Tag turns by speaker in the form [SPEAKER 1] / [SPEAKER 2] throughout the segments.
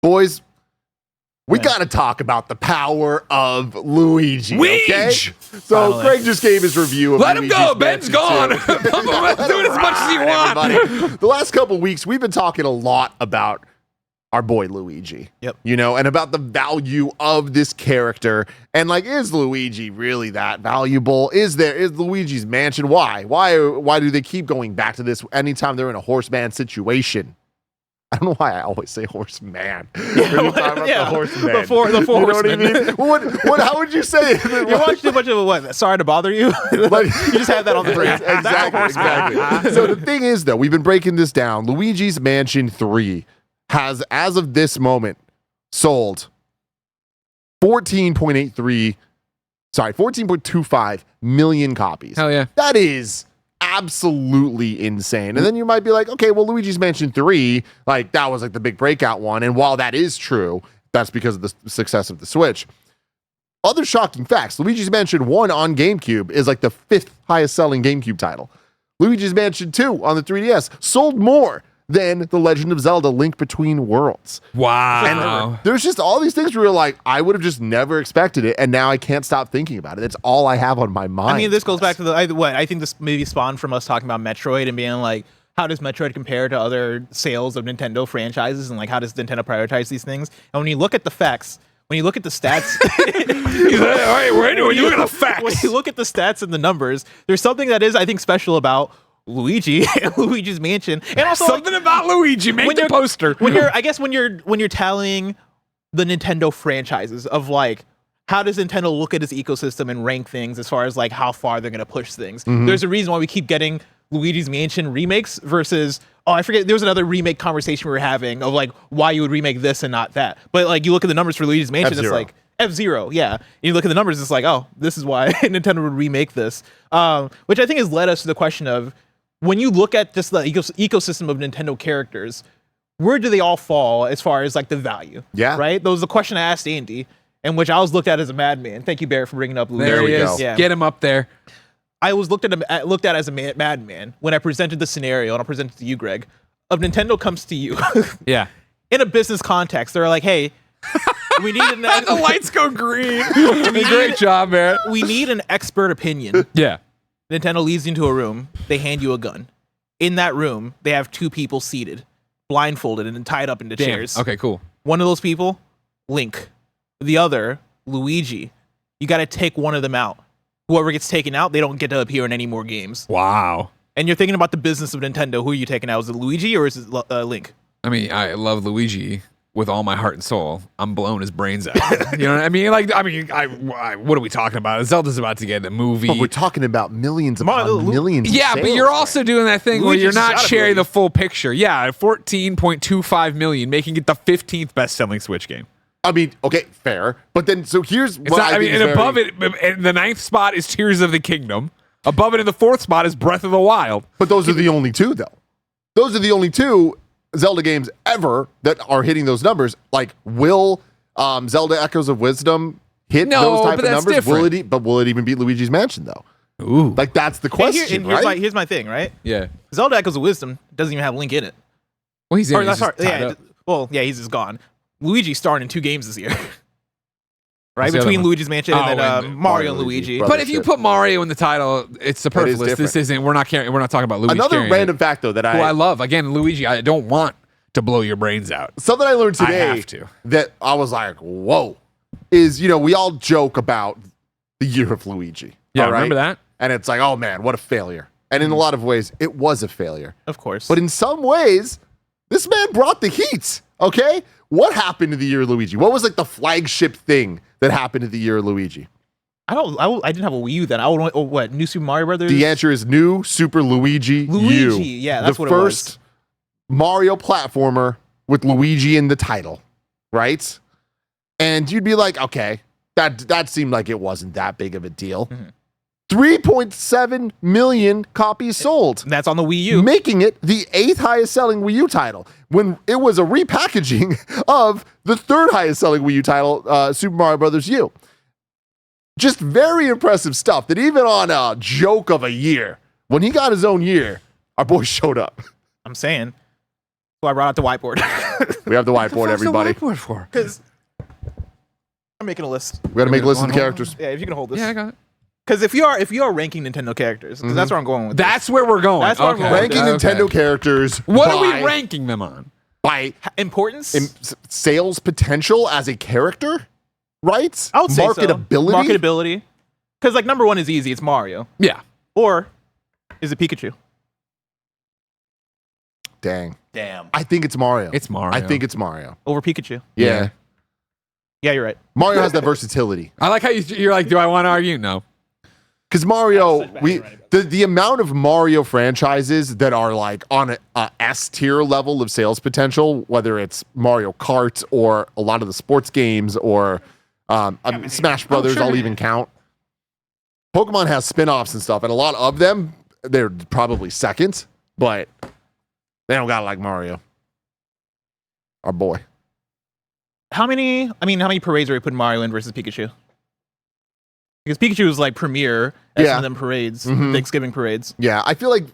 [SPEAKER 1] boys, we got to talk about the power of Luigi, okay? So
[SPEAKER 2] Finally.
[SPEAKER 1] Craig just gave his review of
[SPEAKER 3] Let him
[SPEAKER 1] Luigi's
[SPEAKER 3] go. Ben's gone.
[SPEAKER 1] Mansion 2.
[SPEAKER 3] Do it as much as you want.
[SPEAKER 1] Everybody. The last couple weeks, we've been talking a lot about our boy Luigi.
[SPEAKER 2] Yep.
[SPEAKER 1] You know, and about the value of this character. And like, is Luigi really that valuable? Is Luigi's Mansion? Why do they keep going back to this anytime they're in a horseman situation? I don't know why I always say horseman. The horseman.
[SPEAKER 2] The four
[SPEAKER 1] You know what I
[SPEAKER 2] horsemen.
[SPEAKER 1] mean? What? How would you say it?
[SPEAKER 2] You watch too much of what? Sorry to bother you.
[SPEAKER 1] Like-
[SPEAKER 2] You just have that on the brain.
[SPEAKER 1] Exactly. So the thing is, though, we've been breaking this down. Luigi's Mansion 3 has, as of this moment, sold 14.25 million copies.
[SPEAKER 3] Hell yeah.
[SPEAKER 1] That is absolutely insane. And then you might be like, okay, well, Luigi's Mansion 3, like that was like the big breakout one. And while that is true, that's because of the success of the Switch. Other shocking facts. Luigi's Mansion 1 on GameCube is like the 5th highest selling GameCube title. Luigi's Mansion 2 on the 3DS sold more than The Legend of Zelda Link Between Worlds.
[SPEAKER 3] Wow.
[SPEAKER 1] And there's just all these things where you're like, I would have just never expected it, and now I can't stop thinking about it. It's all I have on my mind.
[SPEAKER 2] I mean, this goes back to I think this maybe spawned from us talking about Metroid and being like, how does Metroid compare to other sales of Nintendo franchises, and like how does Nintendo prioritize these things? And when you look at the facts, when you look at the stats,
[SPEAKER 3] He's like, all right, we're into it. You look at the facts.
[SPEAKER 2] when you look at the stats and the numbers, there's something that is, I think, special about Luigi and Luigi's Mansion, and also
[SPEAKER 3] Something about Luigi. Make
[SPEAKER 2] when
[SPEAKER 3] the
[SPEAKER 2] you're-
[SPEAKER 3] poster.
[SPEAKER 2] when you're tallying the Nintendo franchises of like, how does Nintendo look at its ecosystem and rank things as far as like how far they're gonna push things? There's a reason why we keep getting Luigi's Mansion remakes versus, I forget, there was another remake conversation we were having of like why you would remake this and not that. But like you look at the numbers for Luigi's Mansion,
[SPEAKER 1] F-Zero.
[SPEAKER 2] it's like F-Zero, yeah. And you look at the numbers, it's like, oh, this is why Nintendo would remake this. Which I think has led us to the question of, when you look at just the ecosystem of Nintendo characters, where do they all fall as far as like the value?
[SPEAKER 1] Yeah.
[SPEAKER 2] Right? That was the question I asked Andy, and which I was looked at as a madman. Thank you, Barrett, for bringing up Luigi.
[SPEAKER 3] There he
[SPEAKER 1] we
[SPEAKER 3] is.
[SPEAKER 1] go.
[SPEAKER 2] Yeah.
[SPEAKER 3] Get him up there.
[SPEAKER 2] I was looked at as a madman when I presented the scenario, and I presented to you, Greg, of Nintendo comes to you
[SPEAKER 3] Yeah.
[SPEAKER 2] in a business context. They're like, hey, we need
[SPEAKER 3] The lights go green.
[SPEAKER 2] need-
[SPEAKER 3] Great job, man.
[SPEAKER 2] we need an expert opinion.
[SPEAKER 3] Yeah.
[SPEAKER 2] Nintendo leads you into a room. They hand you a gun. In that room, they have two people seated, blindfolded, and tied up into
[SPEAKER 3] Damn.
[SPEAKER 2] chairs.
[SPEAKER 3] Okay, cool.
[SPEAKER 2] One of those people, Link. The other, Luigi. You got to take one of them out. Whoever gets taken out, they don't get to appear in any more games.
[SPEAKER 3] Wow.
[SPEAKER 2] And you're thinking about the business of Nintendo. Who are you taking out? Is it Luigi or is it Link?
[SPEAKER 3] I mean, I love Luigi with all my heart and soul. I'm blowing his brains out. You know what I mean? Like, what are we talking about? Zelda's about to get a movie.
[SPEAKER 1] But we're talking about millions upon millions. of
[SPEAKER 3] Yeah, but
[SPEAKER 1] sales,
[SPEAKER 3] you're
[SPEAKER 1] right?
[SPEAKER 3] also doing that thing where
[SPEAKER 2] Luigi's
[SPEAKER 3] you're not
[SPEAKER 2] gotta be
[SPEAKER 3] sharing
[SPEAKER 2] Luigi.
[SPEAKER 3] the full picture. Yeah, 14.25 million, making it the 15th best-selling Switch game.
[SPEAKER 1] I mean, okay, fair. But then, so here's
[SPEAKER 3] It's
[SPEAKER 1] what
[SPEAKER 3] not, I mean,
[SPEAKER 1] think
[SPEAKER 3] and
[SPEAKER 1] is
[SPEAKER 3] above
[SPEAKER 1] very-
[SPEAKER 3] it, in the 9th spot is Tears of the Kingdom. Above it in the 4th spot is Breath of the Wild.
[SPEAKER 1] But those are the only two, though. Those are the only two Zelda games ever that are hitting those numbers. Like, will Zelda Echoes of Wisdom hit
[SPEAKER 3] No,
[SPEAKER 1] those type
[SPEAKER 3] but
[SPEAKER 1] of
[SPEAKER 3] that's
[SPEAKER 1] numbers?
[SPEAKER 3] different.
[SPEAKER 1] Will it even beat Luigi's Mansion, though?
[SPEAKER 3] Ooh.
[SPEAKER 1] Like, that's the question, right?
[SPEAKER 2] Here's my thing, right?
[SPEAKER 3] Yeah.
[SPEAKER 2] Zelda Echoes of Wisdom doesn't even have Link in it.
[SPEAKER 3] Well, he's in.
[SPEAKER 2] Or
[SPEAKER 3] He's
[SPEAKER 2] that's
[SPEAKER 3] just
[SPEAKER 2] hard.
[SPEAKER 3] tied
[SPEAKER 2] Yeah.
[SPEAKER 3] up.
[SPEAKER 2] Well, yeah, he's just gone. Luigi's starring in 2 games this year. Right?
[SPEAKER 3] What's the other
[SPEAKER 2] Between
[SPEAKER 3] one?
[SPEAKER 2] Luigi's Mansion and then Mario and Luigi.
[SPEAKER 1] Brother
[SPEAKER 3] But if you
[SPEAKER 1] shit.
[SPEAKER 3] put Mario in the title, it's superfluous.
[SPEAKER 1] different.
[SPEAKER 3] This isn't. We're not talking about Luigi.
[SPEAKER 1] Another
[SPEAKER 3] carrying
[SPEAKER 1] random
[SPEAKER 3] it.
[SPEAKER 1] fact, though, that
[SPEAKER 3] Who I love. Again, Luigi. I don't want to blow your brains out.
[SPEAKER 1] something I learned today
[SPEAKER 3] I have to.
[SPEAKER 1] that I was like, whoa, is, we all joke about the year of Luigi.
[SPEAKER 3] Yeah,
[SPEAKER 1] all right?
[SPEAKER 3] remember that?
[SPEAKER 1] And it's like, oh man, what a failure. And in a lot of ways, it was a failure.
[SPEAKER 2] Of course.
[SPEAKER 1] But in some ways, this man brought the heat, okay? What happened to the year of Luigi? What was like the flagship thing that happened to the year of Luigi?
[SPEAKER 2] I didn't have a Wii U then. I would want, what, New Super Mario Brothers?
[SPEAKER 1] The answer is New Super Luigi U.
[SPEAKER 2] Yeah, that's
[SPEAKER 1] the
[SPEAKER 2] what it was.
[SPEAKER 1] first Mario platformer with Luigi in the title, right? And you'd be like, okay, that seemed like it wasn't that big of a deal. 3.7 million copies sold,
[SPEAKER 2] And that's on the Wii U.
[SPEAKER 1] making it the 8th highest selling Wii U title, when it was a repackaging of the 3rd highest selling Wii U title, Super Mario Brothers U. Just very impressive stuff that even on a joke of a year, when he got his own year, our boy showed up.
[SPEAKER 2] I'm saying. So I brought out the whiteboard
[SPEAKER 1] We have the whiteboard, everybody.
[SPEAKER 3] Whiteboard for?
[SPEAKER 2] because I'm making a list.
[SPEAKER 1] We got to make lists of the characters.
[SPEAKER 2] Yeah, if you can hold this.
[SPEAKER 3] Yeah, I got it.
[SPEAKER 2] Because if you are ranking Nintendo characters, because that's where I'm going with.
[SPEAKER 3] That's where we're going.
[SPEAKER 2] That's where I'm going.
[SPEAKER 1] Ranking Nintendo characters.
[SPEAKER 3] What are we ranking them on?
[SPEAKER 1] By
[SPEAKER 2] Importance.
[SPEAKER 1] sales potential as a character, right?
[SPEAKER 2] I would say
[SPEAKER 1] marketability.
[SPEAKER 2] So. Marketability. Because like number one is easy. It's Mario.
[SPEAKER 3] Yeah.
[SPEAKER 2] Or is it Pikachu?
[SPEAKER 1] Damn.
[SPEAKER 4] Damn.
[SPEAKER 1] I think it's Mario.
[SPEAKER 3] It's Mario.
[SPEAKER 1] I think it's Mario.
[SPEAKER 2] Over Pikachu?
[SPEAKER 1] Yeah.
[SPEAKER 2] Yeah, you're right.
[SPEAKER 1] Mario has that versatility.
[SPEAKER 3] I like how you're like, do I want to argue? No.
[SPEAKER 1] Because Mario, the amount of Mario franchises that are like on a S tier level of sales potential, whether it's Mario Kart or a lot of the sports games or Smash Brothers, I'll even count. Pokemon has spin-offs and stuff, and a lot of them, they're probably second, but they don't got like Mario. Our boy.
[SPEAKER 2] How many parades are we putting Mario in versus Pikachu? Because Pikachu is like premier at some of them parades, Thanksgiving parades.
[SPEAKER 1] Yeah, I feel like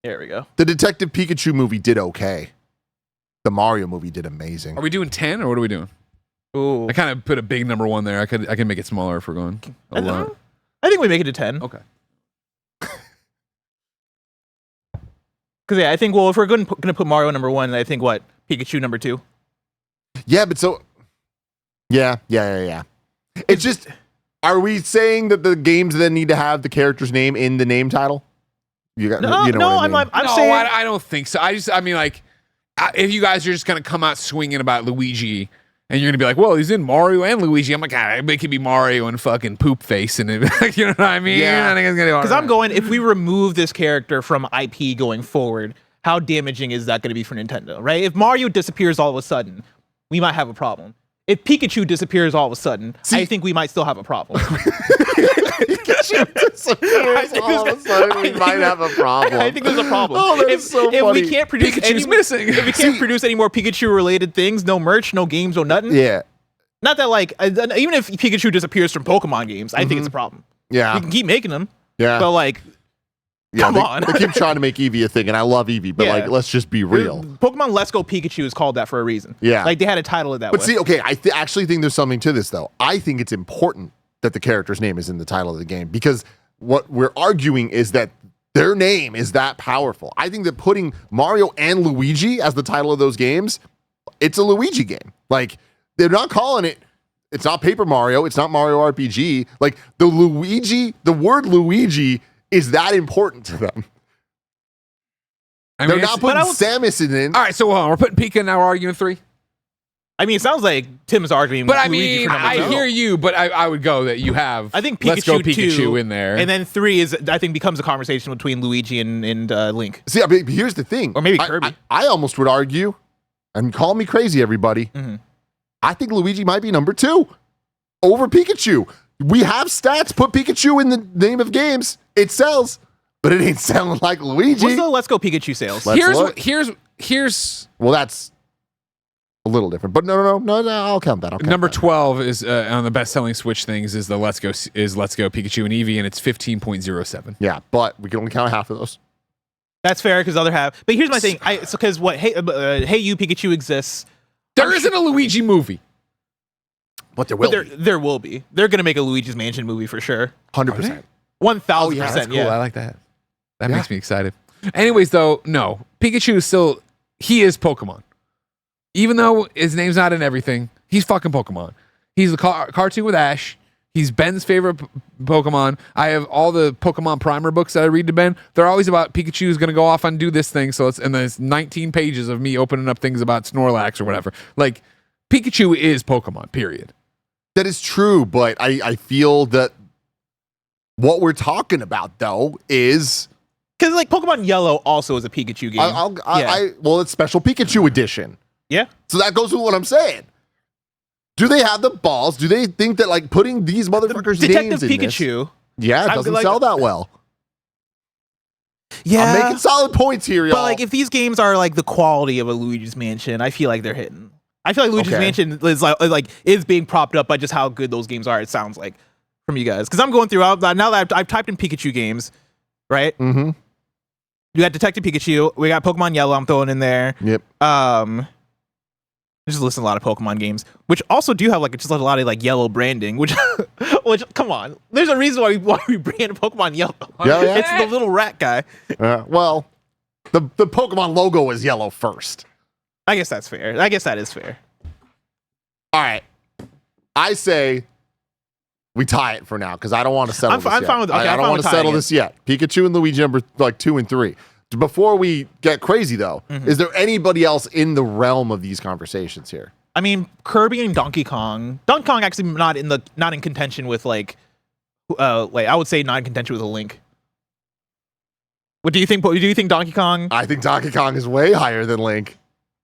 [SPEAKER 2] There we go.
[SPEAKER 1] the Detective Pikachu movie did okay. The Mario movie did amazing.
[SPEAKER 3] Are we doing 10 or what are we doing?
[SPEAKER 2] Ooh.
[SPEAKER 3] I kind of put a big number 1 there. I can make it smaller if we're going a lot.
[SPEAKER 2] I think we make it to 10.
[SPEAKER 3] Okay.
[SPEAKER 2] Because yeah, I think if we're going to put Mario number 1, I think Pikachu number 2.
[SPEAKER 1] Yeah, but yeah. It's just, are we saying that the games then need to have the character's name in the name title? You know what I mean?
[SPEAKER 2] I'm
[SPEAKER 3] no,
[SPEAKER 2] saying
[SPEAKER 3] I don't think so. I mean, like, if you guys are just gonna come out swinging about Luigi, and you're gonna be like, well, he's in Mario and Luigi. I'm like, it could be Mario and fucking Poop Face, and you know what I mean?
[SPEAKER 1] Yeah.
[SPEAKER 3] I think it's gonna be
[SPEAKER 2] because I'm going, if we remove this character from IP going forward, how damaging is that going to be for Nintendo, right? If Mario disappears all of a sudden, we might have a problem. If Pikachu disappears all of a sudden, I think we might still have a problem.
[SPEAKER 1] Pikachu disappears all of a sudden, we might have a problem.
[SPEAKER 2] I think there's a problem.
[SPEAKER 1] Oh, that's so
[SPEAKER 2] if
[SPEAKER 1] funny.
[SPEAKER 2] we can't produce
[SPEAKER 3] Pikachu's missing.
[SPEAKER 2] If we can't produce any more Pikachu-related things, no merch, no games, no nothing.
[SPEAKER 1] Yeah.
[SPEAKER 2] Not that even if Pikachu disappears from Pokemon games, I think it's a problem.
[SPEAKER 1] Yeah.
[SPEAKER 2] We can keep making them,
[SPEAKER 1] Yeah.
[SPEAKER 2] but come on.
[SPEAKER 1] They keep trying to make Eevee a thing, and I love Eevee, but let's just be real.
[SPEAKER 2] Pokemon Let's Go Pikachu is called that for a reason.
[SPEAKER 1] Yeah.
[SPEAKER 2] They had a title of that
[SPEAKER 1] But
[SPEAKER 2] way.
[SPEAKER 1] see, okay, I actually think there's something to this, though. I think it's important that the character's name is in the title of the game because what we're arguing is that their name is that powerful. I think that putting Mario and Luigi as the title of those games, it's a Luigi game. Like, they're not calling it, it's not Paper Mario, it's not Mario RPG. Like, the word Luigi is that important to them.
[SPEAKER 3] I
[SPEAKER 1] They're
[SPEAKER 3] mean,
[SPEAKER 1] not putting Samus in.
[SPEAKER 3] all right, so hold on. We're putting Pika now. We're arguing 3.
[SPEAKER 2] I mean, it sounds like Tim's arguing.
[SPEAKER 3] But I
[SPEAKER 2] Luigi
[SPEAKER 3] mean,
[SPEAKER 2] for number
[SPEAKER 3] I
[SPEAKER 2] 2.
[SPEAKER 3] hear you, but I would go that you have.
[SPEAKER 2] I think
[SPEAKER 3] Let's Go
[SPEAKER 2] Pikachu 2
[SPEAKER 3] in there,
[SPEAKER 2] and then 3 becomes a conversation between Luigi and Link,
[SPEAKER 1] See, I mean, here's the thing.
[SPEAKER 2] or maybe Kirby.
[SPEAKER 1] I almost would argue, and call me crazy, everybody. I think Luigi might be number 2 over Pikachu. We have stats. Put Pikachu in the name of games. It sells, but it ain't selling like Luigi.
[SPEAKER 2] What's the Let's Go Pikachu sales?
[SPEAKER 3] here's
[SPEAKER 1] Well, that's a little different, but no. I'll count that.
[SPEAKER 3] number 12 is on the best-selling Switch things is the Let's Go Pikachu and Eevee, and it's 15.07.
[SPEAKER 1] Yeah, but we can only count half of those.
[SPEAKER 2] That's fair because other half. But here's my thing. Because Hey You Pikachu exists.
[SPEAKER 3] There isn't a Luigi movie.
[SPEAKER 1] But there will
[SPEAKER 2] But
[SPEAKER 1] be.
[SPEAKER 2] there will be. They're gonna make a Luigi's Mansion movie for sure.
[SPEAKER 1] 100%.
[SPEAKER 2] 1,000%.
[SPEAKER 3] That's cool.
[SPEAKER 2] Yeah.
[SPEAKER 3] I like that. That makes me excited. Anyways, though, no. Pikachu is still, he is Pokemon. Even though his name's not in everything, he's fucking Pokemon. He's the cartoon with Ash. He's Ben's favorite Pokemon. I have all the Pokemon primer books that I read to Ben. They're always about Pikachu's going to go off and do this thing. And there's 19 pages of me opening up things about Snorlax or whatever. Like, Pikachu is Pokemon, period.
[SPEAKER 1] That is true, but I feel that what we're talking about, though, is...
[SPEAKER 2] Because Pokemon Yellow also is a Pikachu game.
[SPEAKER 1] Well, it's Special Pikachu Edition.
[SPEAKER 2] Yeah.
[SPEAKER 1] So that goes with what I'm saying. Do they have the balls? Do they think that putting these motherfuckers'
[SPEAKER 2] Detective
[SPEAKER 1] names in
[SPEAKER 2] Pikachu.
[SPEAKER 1] this, it doesn't sell that well.
[SPEAKER 2] Yeah.
[SPEAKER 1] I'm making solid points here, y'all.
[SPEAKER 2] But if these games are the quality of a Luigi's Mansion, I feel like they're hitting. I feel like Luigi's Mansion is is being propped up by just how good those games are. It sounds like from you guys because I'm going through now that I've typed in Pikachu games, right?
[SPEAKER 1] Mm-hmm.
[SPEAKER 2] You got Detective Pikachu. We got Pokemon Yellow. I'm throwing in there.
[SPEAKER 1] Yep.
[SPEAKER 2] Just listing a lot of Pokemon games, which also do have like just a lot of like yellow branding. Which come on, there's a reason why we brand Pokemon Yellow.
[SPEAKER 1] Yeah.
[SPEAKER 2] It's the little rat guy.
[SPEAKER 1] Well, the Pokemon logo is yellow first.
[SPEAKER 2] I guess that's fair. I guess that is fair.
[SPEAKER 1] All right. I say we tie it for now because I don't want to settle this yet.
[SPEAKER 2] I'm fine with. Okay,
[SPEAKER 1] I don't want to settle this yet. Pikachu and Luigi number like 2 and 3. Before we get crazy though, is there anybody else in the realm of these conversations here?
[SPEAKER 2] I mean, Kirby and Donkey Kong. Donkey Kong actually not in contention with like I would say not in contention with a Link. What do you think? Do you think Donkey Kong?
[SPEAKER 1] I think Donkey Kong is way higher than Link.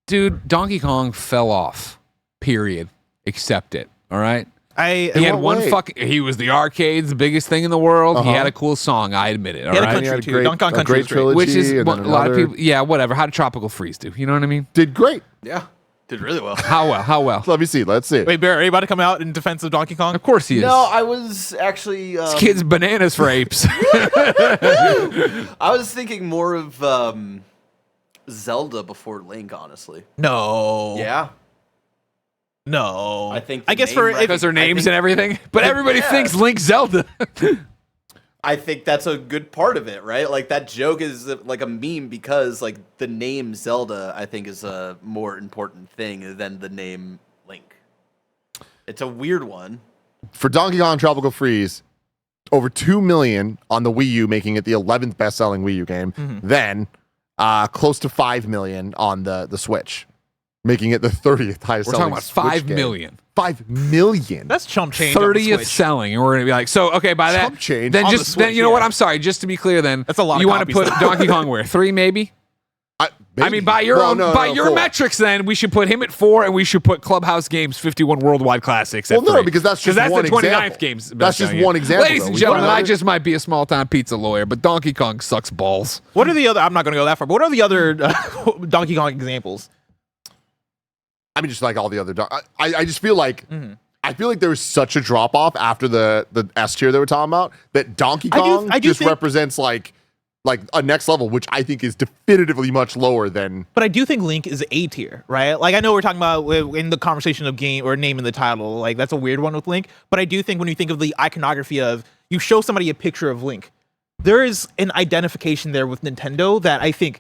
[SPEAKER 3] Dude, Donkey Kong fell off. Period. Accept it. All right.
[SPEAKER 2] He
[SPEAKER 3] had one fucking. He was the arcade's biggest thing in the world. He
[SPEAKER 1] Uh-huh.
[SPEAKER 3] had a cool song. I admit it. All
[SPEAKER 2] He had a
[SPEAKER 3] right.
[SPEAKER 2] country
[SPEAKER 1] He had
[SPEAKER 2] too. Donkey Kong
[SPEAKER 1] a
[SPEAKER 2] Country
[SPEAKER 1] great
[SPEAKER 2] is great.
[SPEAKER 1] trilogy,
[SPEAKER 3] Which is
[SPEAKER 1] and
[SPEAKER 3] what
[SPEAKER 1] then
[SPEAKER 3] a lot of
[SPEAKER 1] another-
[SPEAKER 3] people. Yeah, whatever. How did Tropical Freeze do? You know what I mean?
[SPEAKER 1] Did great.
[SPEAKER 4] Yeah, did really well.
[SPEAKER 3] How well? How well?
[SPEAKER 1] Let me see. Let's see.
[SPEAKER 2] Wait, Bear, are you about to come out in defense of Donkey Kong?
[SPEAKER 3] Of course he is.
[SPEAKER 4] No, I was actually.
[SPEAKER 3] This kid's bananas for apes.
[SPEAKER 4] I was thinking more of Zelda before Link, honestly.
[SPEAKER 2] No.
[SPEAKER 4] Yeah.
[SPEAKER 2] No.
[SPEAKER 4] I think
[SPEAKER 2] I
[SPEAKER 4] the
[SPEAKER 2] guess for
[SPEAKER 4] name
[SPEAKER 3] Because their names
[SPEAKER 4] think-
[SPEAKER 3] and everything. But everybody
[SPEAKER 4] Yeah.
[SPEAKER 3] thinks Link Zelda.
[SPEAKER 4] I think that's a good part of it, right? Like that joke is like a meme because like the name Zelda, I think, is a more important thing than the name Link. It's a weird one.
[SPEAKER 1] For Donkey Kong Tropical Freeze, over 2 million on the Wii U, making it the 11th best-selling Wii U game. Then close to 5 million on the Switch, making it the 30th highest
[SPEAKER 3] We're
[SPEAKER 1] selling
[SPEAKER 3] talking about
[SPEAKER 1] Switch
[SPEAKER 3] 5
[SPEAKER 1] game.
[SPEAKER 3] million.
[SPEAKER 1] 5 million.
[SPEAKER 2] that's chump change. on the
[SPEAKER 3] 30th
[SPEAKER 2] Switch.
[SPEAKER 3] selling, and we're gonna be like, so okay, by that,
[SPEAKER 1] Chump change
[SPEAKER 3] then
[SPEAKER 2] on the
[SPEAKER 3] just
[SPEAKER 2] Switch,
[SPEAKER 3] then you know what?
[SPEAKER 2] yeah.
[SPEAKER 3] I'm sorry, just to be clear, then
[SPEAKER 2] That's a lot of
[SPEAKER 3] You want to
[SPEAKER 2] copies,
[SPEAKER 3] put
[SPEAKER 2] though.
[SPEAKER 3] Donkey Kong where 3 maybe? I mean, by your
[SPEAKER 1] Well,
[SPEAKER 3] own by your
[SPEAKER 1] 4.
[SPEAKER 3] metrics, then we should put him at 4, and we should put Clubhouse Games 51 Worldwide Classics at
[SPEAKER 1] Well, no,
[SPEAKER 3] 3.
[SPEAKER 1] because that's just one
[SPEAKER 3] the 29th
[SPEAKER 1] example.
[SPEAKER 3] games.
[SPEAKER 1] That's just
[SPEAKER 3] best-selling
[SPEAKER 1] one
[SPEAKER 3] game.
[SPEAKER 1] example,
[SPEAKER 3] Ladies
[SPEAKER 1] though.
[SPEAKER 3] and
[SPEAKER 1] We
[SPEAKER 3] gentlemen,
[SPEAKER 1] got
[SPEAKER 3] I
[SPEAKER 1] other-
[SPEAKER 3] just might be a small time pizza lawyer, but Donkey Kong sucks balls.
[SPEAKER 2] What are the other? I'm not going to go that far. But what are the other Donkey Kong examples?
[SPEAKER 1] I mean, just like all the other. I just feel like I feel like there was such a drop off after the S tier they were talking about that Donkey Kong
[SPEAKER 2] I do
[SPEAKER 1] just
[SPEAKER 2] think-
[SPEAKER 1] represents like a next level, which I think is definitively much lower than.
[SPEAKER 2] But I do think Link is A tier, right? Like I know we're talking about in the conversation of game or name in the title, like that's a weird one with Link. But I do think when you think of the iconography of you show somebody a picture of Link, there is an identification there with Nintendo that I think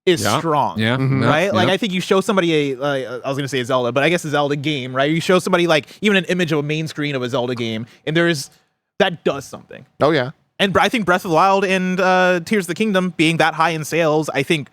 [SPEAKER 2] is strong.
[SPEAKER 3] Yeah.
[SPEAKER 2] Right? Like I think you show somebody I was gonna say a Zelda, but I guess a Zelda game, right? You show somebody like even an image of a main screen of a Zelda game, and that does something.
[SPEAKER 1] Oh yeah,
[SPEAKER 2] And I think Breath of the Wild and Tears of the Kingdom being that high in sales, I think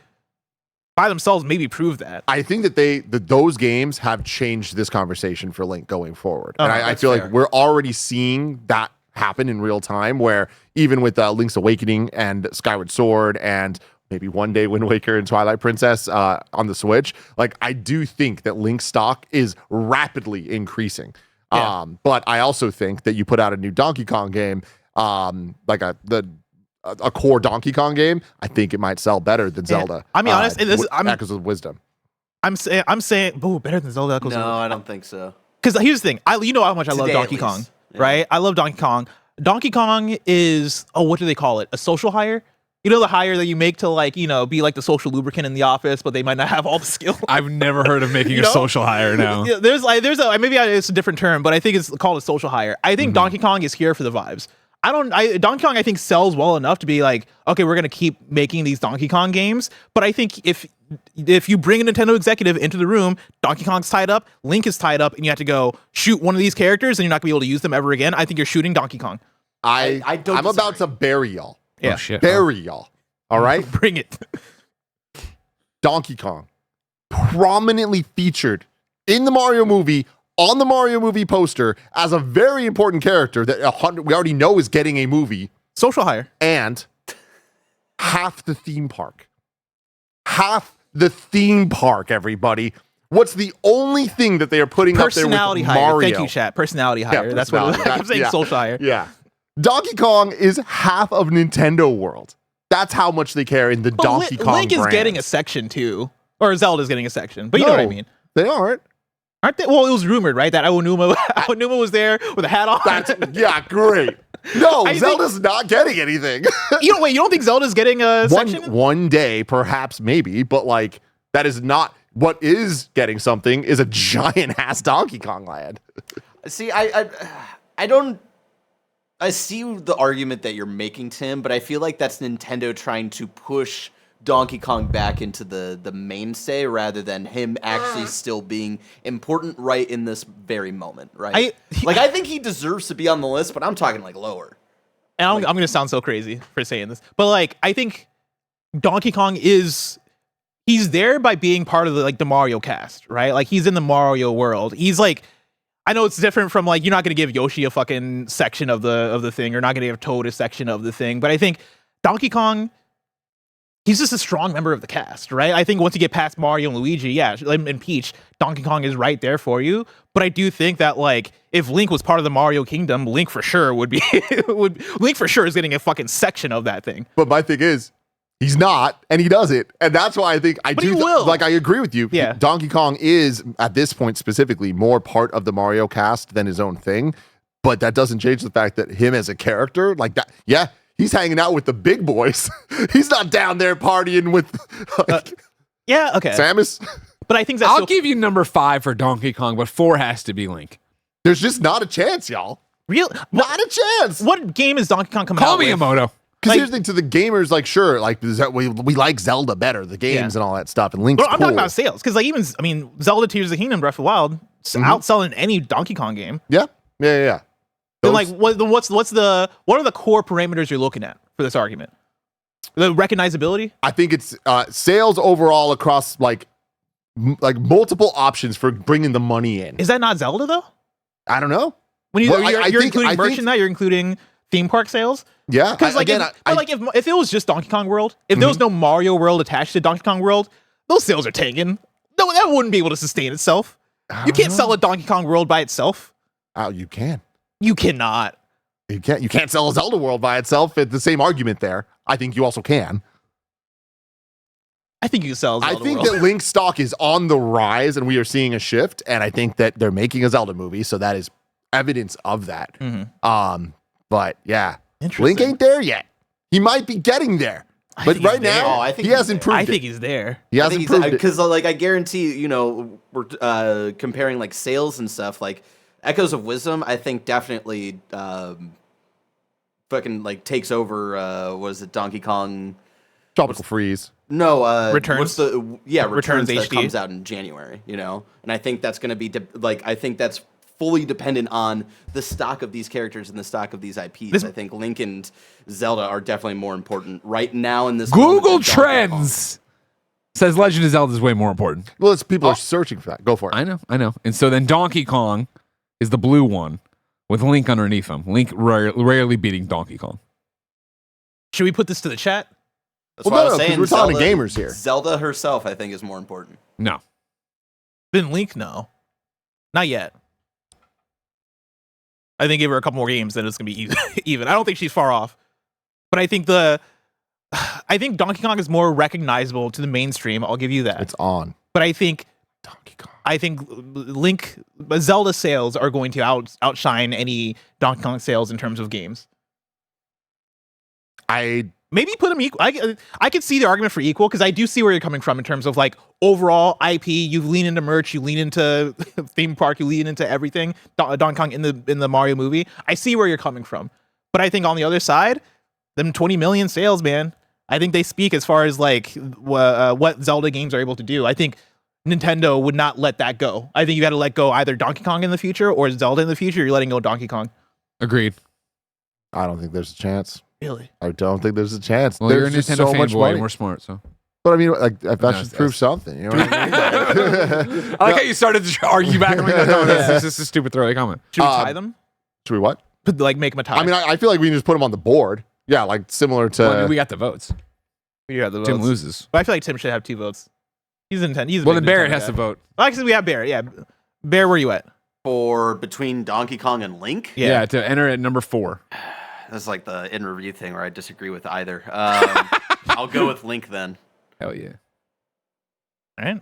[SPEAKER 2] by themselves maybe prove that.
[SPEAKER 1] I think that those games have changed this conversation for Link going forward, and I
[SPEAKER 4] that's
[SPEAKER 1] feel
[SPEAKER 4] fair.
[SPEAKER 1] like we're already seeing that happen in real time. Where even with Link's Awakening and Skyward Sword and maybe one day Wind Waker and Twilight Princess on the Switch, like I do think that Link's stock is rapidly increasing.
[SPEAKER 2] Yeah.
[SPEAKER 1] But I also think that you put out a new Donkey Kong game, like a core Donkey Kong game, I think it might sell better than Zelda.
[SPEAKER 2] I mean, honestly,
[SPEAKER 1] Echoes of Wisdom.
[SPEAKER 2] I'm saying, oh, better than Zelda Echoes.
[SPEAKER 4] No, I don't think so.
[SPEAKER 2] Because here's the thing, you know how much I love
[SPEAKER 4] Today, at
[SPEAKER 2] Donkey Kong,
[SPEAKER 4] least. Yeah.
[SPEAKER 2] right? I love Donkey Kong. Donkey Kong is what do they call it? A social hire. You know the hire that you make to like be like the social lubricant in the office, but they might not have all the skill.
[SPEAKER 3] I've never heard of making
[SPEAKER 2] You
[SPEAKER 3] a
[SPEAKER 2] know?
[SPEAKER 3] social hire now.
[SPEAKER 2] Yeah, it's a different term, but I think it's called a social hire. I think Donkey Kong is here for the vibes. Donkey Kong I think sells well enough to be like, okay, we're gonna keep making these Donkey Kong games. But I think if you bring a Nintendo executive into the room, Donkey Kong's tied up, Link is tied up, and you have to go shoot one of these characters, and you're not gonna be able to use them ever again. I think you're shooting Donkey Kong.
[SPEAKER 4] I don't
[SPEAKER 1] I'm about
[SPEAKER 4] disagree.
[SPEAKER 1] to bury y'all.
[SPEAKER 2] Yeah.
[SPEAKER 3] Oh, shit.
[SPEAKER 1] Bury y'all. All right.
[SPEAKER 2] Bring it.
[SPEAKER 1] Donkey Kong, prominently featured in the Mario movie, on the Mario movie poster, as a very important character that we already know is getting a movie,
[SPEAKER 2] Social hire.
[SPEAKER 1] and half the theme park. Half the theme park, everybody. What's the only thing that they are putting up there with
[SPEAKER 2] Personality hire.
[SPEAKER 1] Mario?
[SPEAKER 2] Thank you, chat. Personality hire. That's what
[SPEAKER 1] personality.
[SPEAKER 2] I'm saying.
[SPEAKER 1] Yeah.
[SPEAKER 2] Social hire.
[SPEAKER 1] Yeah. Donkey Kong is half of Nintendo World. That's how much they care in the
[SPEAKER 2] But
[SPEAKER 1] Donkey Kong
[SPEAKER 2] Link is
[SPEAKER 1] brand.
[SPEAKER 2] getting a section too, or Zelda's getting a section. But you know what I
[SPEAKER 1] No,
[SPEAKER 2] mean.
[SPEAKER 1] They aren't.
[SPEAKER 2] Aren't they? Well, it was rumored, right, that Aonuma was there with a hat on.
[SPEAKER 1] Yeah, great. No,
[SPEAKER 2] I
[SPEAKER 1] Zelda's not getting anything.
[SPEAKER 2] You don't think Zelda's getting a section?
[SPEAKER 1] one day, perhaps, maybe, but like that is not what is getting something is a giant ass Donkey Kong Land.
[SPEAKER 4] See, I don't. I see the argument that you're making, Tim, but I feel like that's Nintendo trying to push Donkey Kong back into the mainstay rather than him actually still being important right in this very moment, right? I think he deserves to be on the list, but I'm talking like lower.
[SPEAKER 2] And I'm going to sound so crazy for saying this, but like I think Donkey Kong he's there by being part of the Mario cast, right? Like he's in the Mario world. He's like, I know it's different from like, you're not going to give Yoshi a fucking section of the thing. You're not going to give Toad a section of the thing. But I think Donkey Kong, he's just a strong member of the cast, right? I think once you get past Mario and Luigi, and Peach, Donkey Kong is right there for you. But I do think that like, if Link was part of the Mario Kingdom, Link for sure would be, Link for sure is getting a fucking section of that thing.
[SPEAKER 1] But my thing is, he's not, and he does it, and that's why I think I
[SPEAKER 2] But
[SPEAKER 1] do.
[SPEAKER 2] he will.
[SPEAKER 1] Like I agree with you.
[SPEAKER 2] Yeah.
[SPEAKER 1] Donkey Kong is at this point specifically more part of the Mario cast than his own thing, but that doesn't change the fact that him as a character, like that, yeah, he's hanging out with the big boys. He's not down there partying with like,
[SPEAKER 2] Yeah, okay.
[SPEAKER 1] Samus.
[SPEAKER 2] But I think that's
[SPEAKER 3] I'll give you number 5 for Donkey Kong, but 4 has to be Link.
[SPEAKER 1] There's just not a chance, y'all.
[SPEAKER 2] real.
[SPEAKER 1] Not a chance.
[SPEAKER 2] What game is Donkey Kong coming
[SPEAKER 3] Call
[SPEAKER 2] out with?
[SPEAKER 3] Miyamoto.
[SPEAKER 1] Because
[SPEAKER 2] Like-
[SPEAKER 1] here's the thing, to the gamers, like, sure, like we like Zelda better, the games
[SPEAKER 2] Yeah.
[SPEAKER 1] and all that stuff, and Link's
[SPEAKER 2] Bro, I'm
[SPEAKER 1] cool.
[SPEAKER 2] talking about sales because like Zelda Tears of the Kingdom, Breath of the Wild, outselling any Donkey Kong game.
[SPEAKER 1] Yeah. Those-
[SPEAKER 2] Then like what are the core parameters you're looking at for this argument? The recognizability.
[SPEAKER 1] I think it's sales overall across like multiple options for bringing the money in.
[SPEAKER 2] Is that not Zelda though?
[SPEAKER 1] I don't know.
[SPEAKER 2] When
[SPEAKER 1] Well,
[SPEAKER 2] you're
[SPEAKER 1] I
[SPEAKER 2] including
[SPEAKER 1] think-
[SPEAKER 2] merch in that, you're including theme park sales.
[SPEAKER 1] Yeah,
[SPEAKER 2] Because like, if it was just Donkey Kong World, if there was no Mario World attached to Donkey Kong World, those sales are tanking. No, that wouldn't be able to sustain itself. You can't sell a Donkey Kong World by itself.
[SPEAKER 1] Oh, you can.
[SPEAKER 2] You cannot.
[SPEAKER 1] You can't sell a Zelda World by itself. It's the same argument there. I think you also can.
[SPEAKER 2] I think you can sell.
[SPEAKER 1] I
[SPEAKER 2] Zelda
[SPEAKER 1] think
[SPEAKER 2] World.
[SPEAKER 1] that Link's stock is on the rise, and we are seeing a shift. And I think that they're making a Zelda movie, so that is evidence of that. But yeah,
[SPEAKER 2] Interesting.
[SPEAKER 1] Link ain't there yet. He might be getting there, but
[SPEAKER 2] think
[SPEAKER 1] right
[SPEAKER 2] he's there.
[SPEAKER 1] now
[SPEAKER 4] Oh, I think
[SPEAKER 1] he
[SPEAKER 4] he's
[SPEAKER 1] hasn't
[SPEAKER 4] there.
[SPEAKER 1] proved
[SPEAKER 2] I
[SPEAKER 1] it.
[SPEAKER 2] think he's there.
[SPEAKER 1] He hasn't proved it.
[SPEAKER 4] Because like I guarantee, we're comparing like sales and stuff. Like Echoes of Wisdom, I think definitely fucking like takes over. Was it Donkey Kong?
[SPEAKER 1] Tropical Freeze.
[SPEAKER 4] No,
[SPEAKER 2] Returns?
[SPEAKER 4] What's the Returns that
[SPEAKER 2] HD?
[SPEAKER 4] comes out in January? And I think that's going to be I think that's fully dependent on the stock of these characters and the stock of these IPs. I think Link and Zelda are definitely more important right now in this moment
[SPEAKER 3] Google
[SPEAKER 4] than Donkey Kong.
[SPEAKER 3] Trends says Legend of Zelda is way more important.
[SPEAKER 1] Well, it's people are searching for that. Go for it.
[SPEAKER 3] I know. And so then Donkey Kong is the blue one with Link underneath him. Link rarely beating Donkey Kong.
[SPEAKER 2] Should we put this to the chat?
[SPEAKER 4] That's
[SPEAKER 1] Well,
[SPEAKER 4] why I
[SPEAKER 1] no,
[SPEAKER 4] was
[SPEAKER 1] 'cause
[SPEAKER 4] saying
[SPEAKER 1] we're talking to
[SPEAKER 4] Zelda-
[SPEAKER 1] gamers here.
[SPEAKER 4] Zelda herself, I think, is more important.
[SPEAKER 3] No.
[SPEAKER 2] Then Link, no, not yet. I think give her a couple more games, then it's gonna be even. I don't think she's far off, but I think Donkey Kong is more recognizable to the mainstream. I'll give you that.
[SPEAKER 1] It's on.
[SPEAKER 2] But I think
[SPEAKER 1] Donkey Kong.
[SPEAKER 2] Zelda sales are going to outshine any Donkey Kong sales in terms of games. Maybe put them equal. I could see the argument for equal because I do see where you're coming from in terms of like overall IP. You lean into merch, you lean into theme park, you lean into everything. Donkey Kong in the Mario movie. I see where you're coming from, but I think on the other side, them 20 million sales, man. I think they speak as far as like what Zelda games are able to do. I think Nintendo would not let that go. I think you got to let go either Donkey Kong in the future or Zelda in the future. You're letting go Donkey Kong.
[SPEAKER 3] Agreed.
[SPEAKER 1] I don't think there's a chance.
[SPEAKER 2] Really?
[SPEAKER 1] I don't think there's a chance.
[SPEAKER 3] Well,
[SPEAKER 1] there's
[SPEAKER 3] you're a
[SPEAKER 1] just
[SPEAKER 3] Nintendo
[SPEAKER 1] so much
[SPEAKER 3] fanboy
[SPEAKER 1] money.
[SPEAKER 3] and we're smart, so.
[SPEAKER 1] But I mean, like, that
[SPEAKER 3] No,
[SPEAKER 1] should prove something. You know what I mean?
[SPEAKER 3] I like how you started to argue back. I'm like, no, this is a stupid throwaway comment.
[SPEAKER 2] Should we tie them?
[SPEAKER 1] Should we what?
[SPEAKER 2] Like make them a tie.
[SPEAKER 1] I mean, I feel like we can just put them on the board. Yeah, like similar to.
[SPEAKER 3] Well, I mean, we got the votes.
[SPEAKER 2] we got the votes.
[SPEAKER 3] Tim loses.
[SPEAKER 2] But I feel like Tim should have 2 votes. He's Nintendo. He's a
[SPEAKER 3] Well,
[SPEAKER 2] big
[SPEAKER 3] then Barrett
[SPEAKER 2] Nintendo
[SPEAKER 3] has
[SPEAKER 2] guy.
[SPEAKER 3] to vote.
[SPEAKER 2] Well, actually, we have Barrett. Yeah, Bear, where you at?
[SPEAKER 4] For between Donkey Kong and Link,
[SPEAKER 3] Yeah, to enter at number 4.
[SPEAKER 4] that's like the in review thing where I disagree with either. I'll go with Link then.
[SPEAKER 3] Hell yeah.
[SPEAKER 2] All right.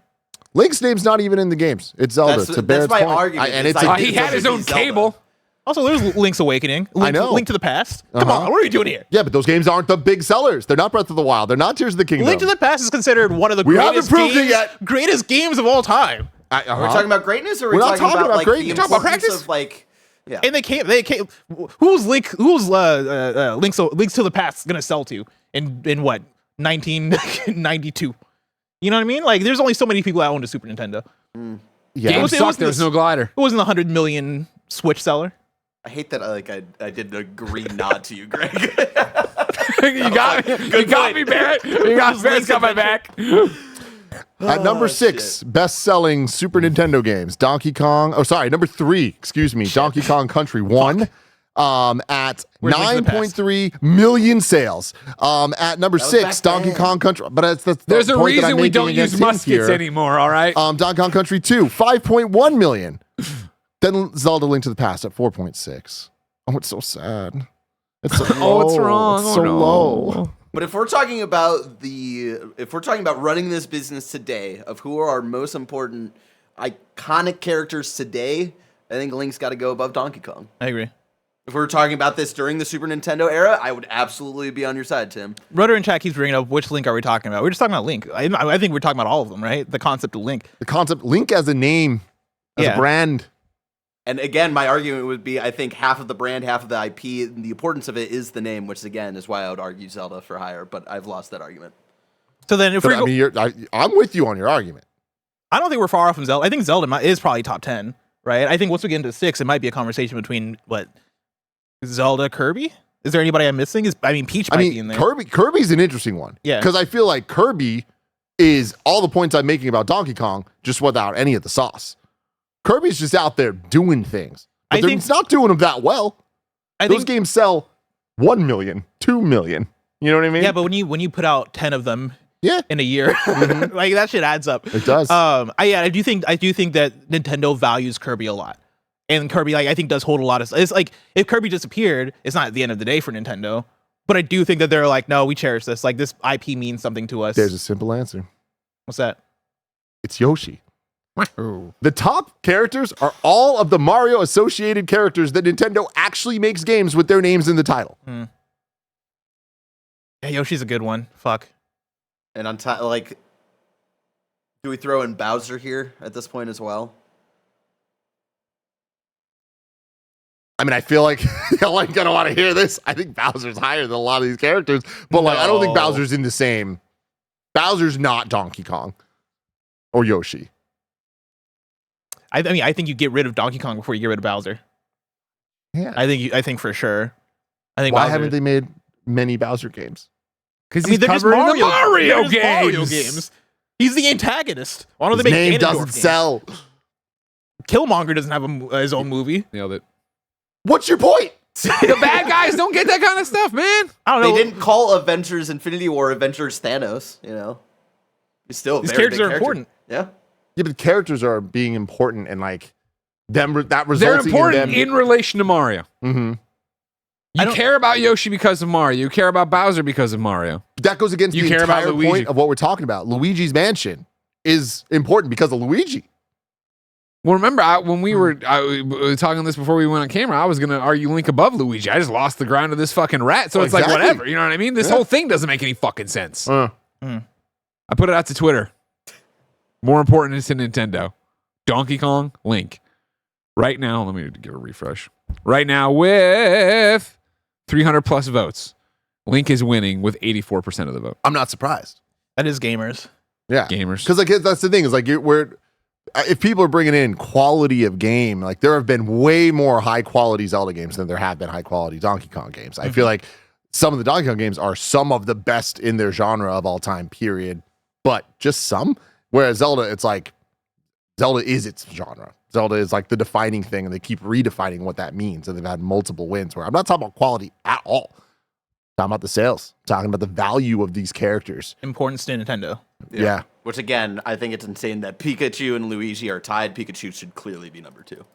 [SPEAKER 1] Link's name's not even in the games. It's Zelda.
[SPEAKER 4] That's
[SPEAKER 1] to Barrett's
[SPEAKER 4] my
[SPEAKER 1] point.
[SPEAKER 4] argument.
[SPEAKER 1] And
[SPEAKER 4] It's
[SPEAKER 1] it's
[SPEAKER 4] like-
[SPEAKER 3] He had his own
[SPEAKER 4] Zelda.
[SPEAKER 3] cable.
[SPEAKER 2] Also, there's Link's Awakening.
[SPEAKER 1] I know.
[SPEAKER 2] Link to the Past. Come on, what are we doing here?
[SPEAKER 1] Yeah, but those games aren't the big sellers. They're not Breath of the Wild. They're not Tears of the Kingdom.
[SPEAKER 2] Link to the Past is considered one of the
[SPEAKER 1] We haven't proved it yet.
[SPEAKER 2] greatest games of all time.
[SPEAKER 4] We're talking about greatness, or
[SPEAKER 1] We're not
[SPEAKER 4] talking
[SPEAKER 1] talking about
[SPEAKER 4] like
[SPEAKER 1] greatness.
[SPEAKER 4] the
[SPEAKER 1] We're talking about
[SPEAKER 4] importance
[SPEAKER 3] practice.
[SPEAKER 4] of like, yeah.
[SPEAKER 2] And they came. Who's Link's Links to the Past gonna sell to in what 1992? You know what I mean? Like, there's only so many people that owned a Super Nintendo.
[SPEAKER 1] Yeah.
[SPEAKER 3] Game
[SPEAKER 2] was- it
[SPEAKER 3] sucked.
[SPEAKER 2] was
[SPEAKER 3] There was
[SPEAKER 2] this-
[SPEAKER 3] no glider.
[SPEAKER 2] It wasn't the 100 million Switch seller.
[SPEAKER 4] I hate that. I did a green nod to you, Greg.
[SPEAKER 3] You got me. You got me, Barrett. You got Barrett's got my back.
[SPEAKER 1] At number 6, best-selling Super Nintendo games, Donkey Kong. Oh, sorry, number 3. Excuse me, Donkey Kong Country 1. At
[SPEAKER 2] Where's Link to the Past?
[SPEAKER 1] 9.3 million sales. At number
[SPEAKER 4] was
[SPEAKER 1] 6,
[SPEAKER 4] back
[SPEAKER 1] Donkey
[SPEAKER 4] then.
[SPEAKER 1] Kong Country. But that's the
[SPEAKER 3] There's a
[SPEAKER 1] point that I'm
[SPEAKER 3] reason we
[SPEAKER 1] making
[SPEAKER 3] don't
[SPEAKER 1] against
[SPEAKER 3] use
[SPEAKER 1] him
[SPEAKER 3] muskets
[SPEAKER 1] here.
[SPEAKER 3] anymore. All right.
[SPEAKER 1] Donkey Kong Country 2, 5.1 million. Then Zelda Link to the Past at 4.6. Oh, it's so sad. It's so low.
[SPEAKER 3] Oh, it's wrong.
[SPEAKER 1] It's so
[SPEAKER 3] Oh, no.
[SPEAKER 1] low.
[SPEAKER 4] But if we're talking about running this business today, of who are our most important iconic characters today, I think Link's got to go above Donkey Kong.
[SPEAKER 2] I agree.
[SPEAKER 4] If we were talking about this during the Super Nintendo era, I would absolutely be on your side, Tim.
[SPEAKER 2] Rudder in chat keeps bringing up which Link are we talking about? We're just talking about Link. I think we're talking about all of them, right? The concept of Link.
[SPEAKER 1] The concept, Link as a name, as
[SPEAKER 2] Yeah.
[SPEAKER 1] a brand.
[SPEAKER 4] And again, my argument would be, I think half of the brand, half of the IP, and the importance of it is the name, which again is why I would argue Zelda for higher. But I've lost that argument.
[SPEAKER 2] So then, if
[SPEAKER 1] But,
[SPEAKER 2] we're
[SPEAKER 1] I'm with you on your argument.
[SPEAKER 2] I don't think we're far off from Zelda. I think Zelda is probably top 10, right? I think once we get into 6, it might be a conversation between Zelda, Kirby. Is there anybody I'm missing? Peach might be in there.
[SPEAKER 1] Kirby's an interesting one.
[SPEAKER 2] Yeah.
[SPEAKER 1] Because I feel like Kirby is all the points I'm making about Donkey Kong, just without any of the sauce. Kirby's just out there doing things. But it's not doing them that well. Those games sell 1 million, 2 million. You know what I mean?
[SPEAKER 2] Yeah, but when you put out 10 of them
[SPEAKER 1] Yeah.
[SPEAKER 2] in a year, like that shit adds up.
[SPEAKER 1] It does.
[SPEAKER 2] I do think that Nintendo values Kirby a lot. And Kirby, I think, does hold a lot of. It's like if Kirby disappeared, it's not the end of the day for Nintendo. But I do think that they're like, no, we cherish this. Like, this IP means something to us.
[SPEAKER 1] There's a simple answer.
[SPEAKER 2] What's that?
[SPEAKER 1] It's Yoshi. The top characters are all of the Mario associated characters that Nintendo actually makes games with their names in the title.
[SPEAKER 2] Yeah, Yoshi's a good one. Fuck.
[SPEAKER 4] And on top, do we throw in Bowser here at this point as well?
[SPEAKER 1] I mean, I feel like y'all ain't gonna want to hear this. I think Bowser's higher than a lot of these characters, but I don't think
[SPEAKER 2] No.
[SPEAKER 1] Bowser's in the same. Bowser's not Donkey Kong or Yoshi.
[SPEAKER 2] I think you get rid of Donkey Kong before you get rid of Bowser.
[SPEAKER 1] Yeah.
[SPEAKER 2] I think for sure. I think
[SPEAKER 1] Why
[SPEAKER 2] Bowser,
[SPEAKER 1] haven't they made many Bowser games?
[SPEAKER 3] Because
[SPEAKER 2] they're just
[SPEAKER 3] covered in the
[SPEAKER 2] Mario
[SPEAKER 3] Mario games.
[SPEAKER 2] games. He's the antagonist. Why don't
[SPEAKER 1] His
[SPEAKER 2] they make
[SPEAKER 1] name
[SPEAKER 2] Ganondorf
[SPEAKER 1] doesn't
[SPEAKER 2] games?
[SPEAKER 1] sell.
[SPEAKER 2] Killmonger doesn't have his own movie.
[SPEAKER 3] Nailed it.
[SPEAKER 1] What's your point?
[SPEAKER 3] The bad guys don't get that kind of stuff, man.
[SPEAKER 2] I don't know.
[SPEAKER 4] They didn't call Avengers Infinity War Avengers Thanos, you know? He's still a
[SPEAKER 2] These
[SPEAKER 4] very
[SPEAKER 2] characters
[SPEAKER 4] big
[SPEAKER 2] are
[SPEAKER 4] character.
[SPEAKER 2] important.
[SPEAKER 4] Yeah.
[SPEAKER 1] Yeah, but characters are being important and them that
[SPEAKER 3] They're
[SPEAKER 1] resulting
[SPEAKER 3] important
[SPEAKER 1] in them.
[SPEAKER 3] in relation to Mario.
[SPEAKER 1] Mhm.
[SPEAKER 3] You care about Yoshi because of Mario. You care about Bowser because of Mario.
[SPEAKER 1] That goes against
[SPEAKER 3] You
[SPEAKER 1] the
[SPEAKER 3] care about
[SPEAKER 1] entire
[SPEAKER 3] Luigi.
[SPEAKER 1] point of what we're talking about. Luigi's Mansion is important because of Luigi.
[SPEAKER 3] Well, remember when we were talking this before we went on camera, I was going to argue Link above Luigi. I just lost the ground of this fucking rat. So it's
[SPEAKER 1] Exactly.
[SPEAKER 3] like, whatever. You know what I mean? This whole thing doesn't make any fucking sense. I put it out to Twitter. More important to Nintendo. Donkey Kong, Link. Right now, let me give a refresh. Right now, with 300 plus votes, Link is winning with 84% of the vote.
[SPEAKER 1] I'm not surprised.
[SPEAKER 2] That is gamers.
[SPEAKER 1] Yeah,
[SPEAKER 3] Gamers.
[SPEAKER 1] because that's the thing is if people are bringing in quality of game, there have been way more high quality Zelda games than there have been high quality Donkey Kong games. I feel like some of the Donkey Kong games are some of the best in their genre of all time, period. But just some. Whereas Zelda, it's Zelda is its genre. Zelda is the defining thing, and they keep redefining what that means. And they've had multiple wins where I'm not talking about quality at all. I'm talking about the sales, talking about the value of these characters.
[SPEAKER 2] Importance to Nintendo.
[SPEAKER 1] Yeah.
[SPEAKER 4] Which, again, I think it's insane that Pikachu and Luigi are tied. Pikachu should clearly be number 2.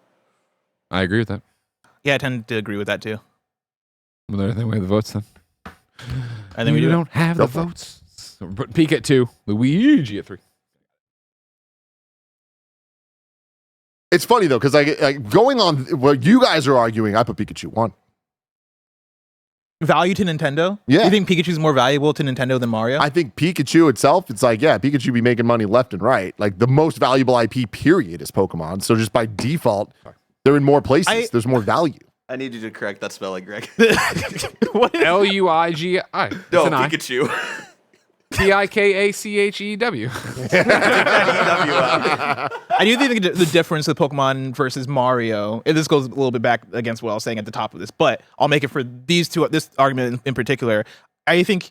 [SPEAKER 3] I agree with that.
[SPEAKER 2] Yeah, I tend to agree with that too.
[SPEAKER 3] Well, there we have the votes then.
[SPEAKER 2] I think we do.
[SPEAKER 3] don't have the votes. So we're putting Pika at 2, Luigi at 3.
[SPEAKER 1] It's funny though, because like going on what you guys are arguing, I put Pikachu 1.
[SPEAKER 2] Value to Nintendo?
[SPEAKER 1] Yeah.
[SPEAKER 2] You think Pikachu's more valuable to Nintendo than Mario?
[SPEAKER 1] I think Pikachu itself, it's like, yeah, Pikachu be making money left and right. Like the most valuable IP period is Pokemon. So just by default, they're in more places. There's more value.
[SPEAKER 4] I need you to correct that spelling, Greg.
[SPEAKER 2] What is-
[SPEAKER 3] Luigi.
[SPEAKER 4] No,
[SPEAKER 3] It's an I.
[SPEAKER 4] Pikachu.
[SPEAKER 3] Pikachew.
[SPEAKER 2] I do think the difference with Pokemon versus Mario, and this goes a little bit back against what I was saying at the top of this, but I'll make it for these two, this argument in particular. I think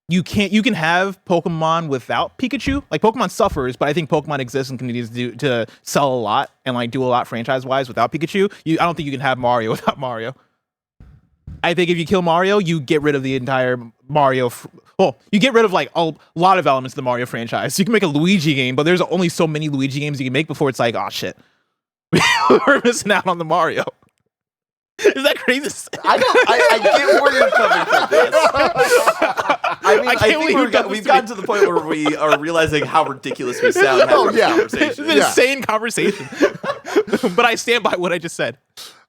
[SPEAKER 2] you can have Pokemon without Pikachu. Like Pokemon suffers, but I think Pokemon exists and continues to sell a lot and like do a lot franchise-wise without Pikachu. I don't think you can have Mario without Mario. I think if you kill Mario, you get rid of the entire Mario. You get rid of like a lot of elements of the Mario franchise. You can make a Luigi game, but there's only so many Luigi games you can make before it's like, oh shit, we're missing out on the Mario. Is that crazy?
[SPEAKER 4] I get where you're coming from. This. I mean, I think we've gotten to the point where we are realizing how ridiculous we sound.
[SPEAKER 2] It's an insane conversation. But I stand by what I just said.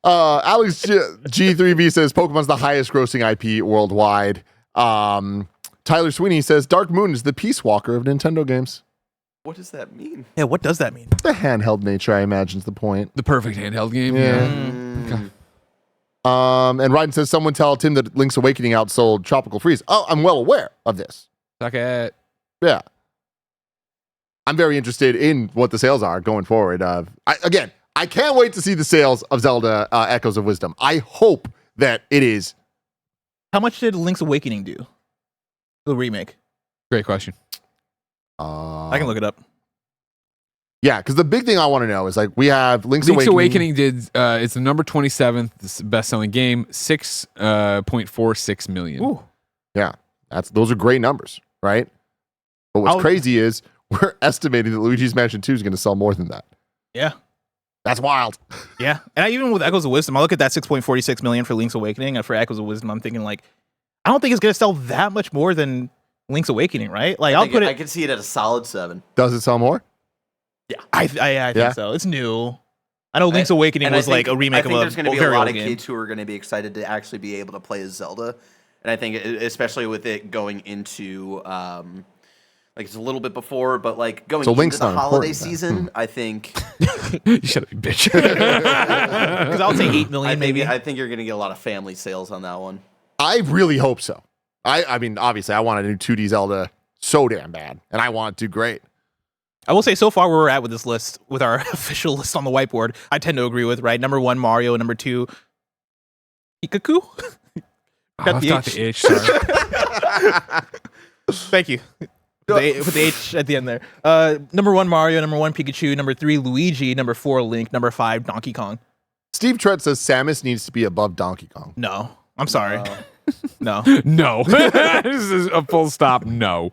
[SPEAKER 1] Alex G3B says Pokemon's the highest grossing IP worldwide. Tyler Sweeney says Dark Moon is the Peace Walker of Nintendo games.
[SPEAKER 4] What does that mean?
[SPEAKER 2] Yeah, what does that mean?
[SPEAKER 1] The handheld nature, I imagine, is the point.
[SPEAKER 3] The perfect handheld game.
[SPEAKER 1] Yeah.
[SPEAKER 3] Okay.
[SPEAKER 1] And Ryden says someone tell Tim that Link's Awakening outsold Tropical Freeze. Oh, I'm well aware of this.
[SPEAKER 3] Suck it.
[SPEAKER 1] Yeah. I'm very interested in what the sales are going forward. I can't wait to see the sales of Zelda Echoes of Wisdom. I hope that it is.
[SPEAKER 2] How much did Link's Awakening do? The remake.
[SPEAKER 3] Great question.
[SPEAKER 2] I can look it up.
[SPEAKER 1] Yeah, because the big thing I want to know is like we have Link's
[SPEAKER 3] Awakening did it's the number 27th best selling game, 6.46 million.
[SPEAKER 2] Ooh.
[SPEAKER 1] Yeah, those are great numbers, right? But what's crazy is we're estimating that Luigi's Mansion 2 is going to sell more than that.
[SPEAKER 2] Yeah.
[SPEAKER 1] That's wild.
[SPEAKER 2] Yeah. And even with Echoes of Wisdom, I look at that 6.46 million for Link's Awakening, and for Echoes of Wisdom, I'm thinking like, I don't think it's going to sell that much more than Link's Awakening, right? Like I
[SPEAKER 4] can see it at a solid 7.
[SPEAKER 1] Does it sell more?
[SPEAKER 4] Yeah.
[SPEAKER 2] I think so. It's new. I know Link's Awakening was like a remake of a
[SPEAKER 4] there's going to be a lot of
[SPEAKER 2] game.
[SPEAKER 4] kids who are going to be excited to actually be able to play as Zelda. And I think especially with it going into like it's a little bit before, but like going into the holiday season, I think
[SPEAKER 3] you shut up, you bitch.
[SPEAKER 2] Because I would say 8 million maybe.
[SPEAKER 4] I think you're going to get a lot of family sales on that one.
[SPEAKER 1] I really hope so. I mean, obviously, I want a new 2D Zelda so damn bad, and I want it to do great.
[SPEAKER 2] I will say so far where we're at with this list, with our official list on the whiteboard, I tend to agree with, right? Number 1, Mario. Number 2, Pikachu?
[SPEAKER 3] Got the H, sorry.
[SPEAKER 2] Thank you. With the H at the end there. Number 1, Mario. Number 1, Pikachu. Number 3, Luigi. Number 4, Link. Number 5, Donkey Kong.
[SPEAKER 1] Steve Trett says Samus needs to be above Donkey Kong.
[SPEAKER 2] No. I'm sorry. No.
[SPEAKER 3] No. This is a full stop no.